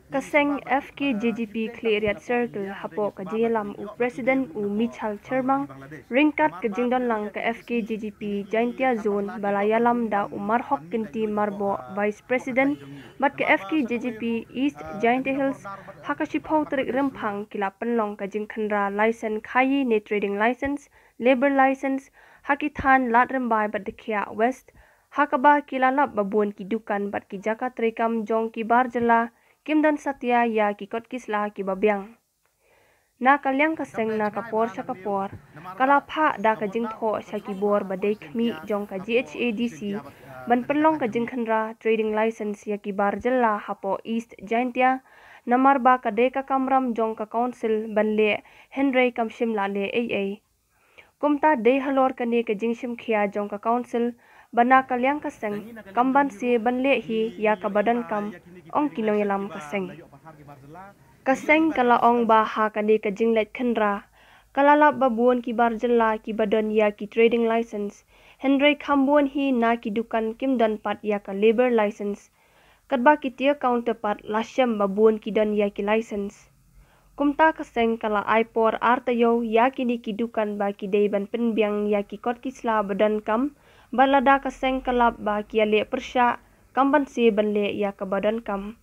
Kaseng FKJGP Cleariat Circle hapo ka JLM u President u Michal Chermang ringkat ke jingdon lang ke FKJGP Jaintia Zone Balayalam da Umar Hok Kinti Marbo Vice President bat ke FKJGP East Jaintia Hills hakashipau terik rempang kila penlong ka jingkhandra license khayi ne trading license labor license hakithan lat rembai bat dekhia West hakaba kila lap babun kidukan bat ki jaka trekam jong ki barjela Kimdan Satya ya kikot kislah ki babyang. Na kalyang kaseng na kapor sa kapor, kalapha da ka jingtho sa kibor badai khmi jong ka GHADC, ban penlong ka jingkhandra trading license ya ki barjella hapo East Jaintia, namar ba ka de ka kamram jong ka council banle Henry kamshim la le AA. Kumta de halor ka ne ka jingshim khia jong ka council, bana kalyang kaseng kamban si banle hi ya ka badan kam ong kinong yalam kaseng kala ong baha kani ka jinglet khandra kalala babuan ki barjella ki badan ya ki trading license Henry kambuan hi na ki dukan kimdan pat ya ka labor license kadba ki tia counterpart lasyam babuan ki dan ya ki license kumta kaseng kala aipor artayo ya kini ki dukan ba ki deiban penbiang ya ki kot kisla badan kam balada kaseng kalap ba kiale persya kamban si banle ya ka badan kam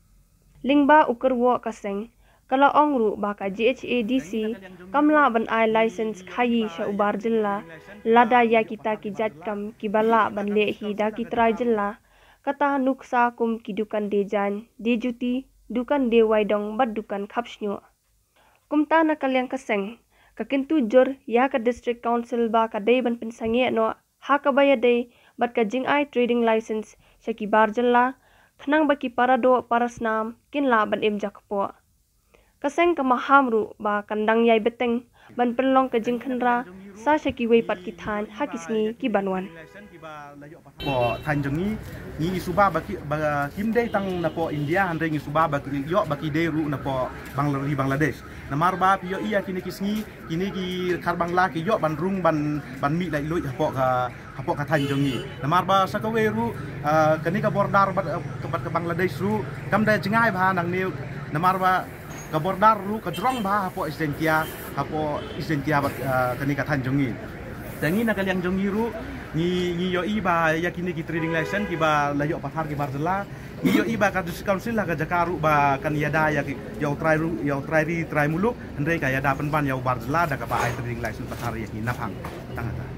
lingba ukerwo kaseng kala ongru ba ka GHADC kamla ban ai license khayi sha ubar jilla lada ya kita ki jat kam ki bala banle hi da ki trai jilla kata nuksa kum ki dukan de jan de juti dukan de waidong bad dukan khapsnyo kumta na kalyang kaseng kakintu jor ya ka district council ba ka dei ban pinsange no hakabaya day bat ka jing ai trading license shaki barjalla khnang baki parado parasnam kinla ban em jakpo kaseng ka mahamru ba kandang yai beteng ban penlong ka jing khandra sa shaki wei pat ki than hakisni ki banwan po thanjongi ni isuba baki kimde tang na po India andre ni suba baki yo baki deru na po Bangladesh na marba yo iya kini kisngi kini ki kharbangla ki yo bandrung ban mi lai lui hapo ka thanjongi na marba sakaweru kani ka bordar bat ka Bangladesh ru kamda jingai bha nang ne na marba ka bordar ru ka drong bha hapo isentia bat kani ka thanjongi tangi na kalyang jongi ru ni yo iba yakini ki trading license ki ba layo pathar ki barzela ni yo iba ka district council la ka jakaru ba kan yada ya yo try muluk andre ka yada penban yo barzela da ka ba trading license pathar yakini napang tangata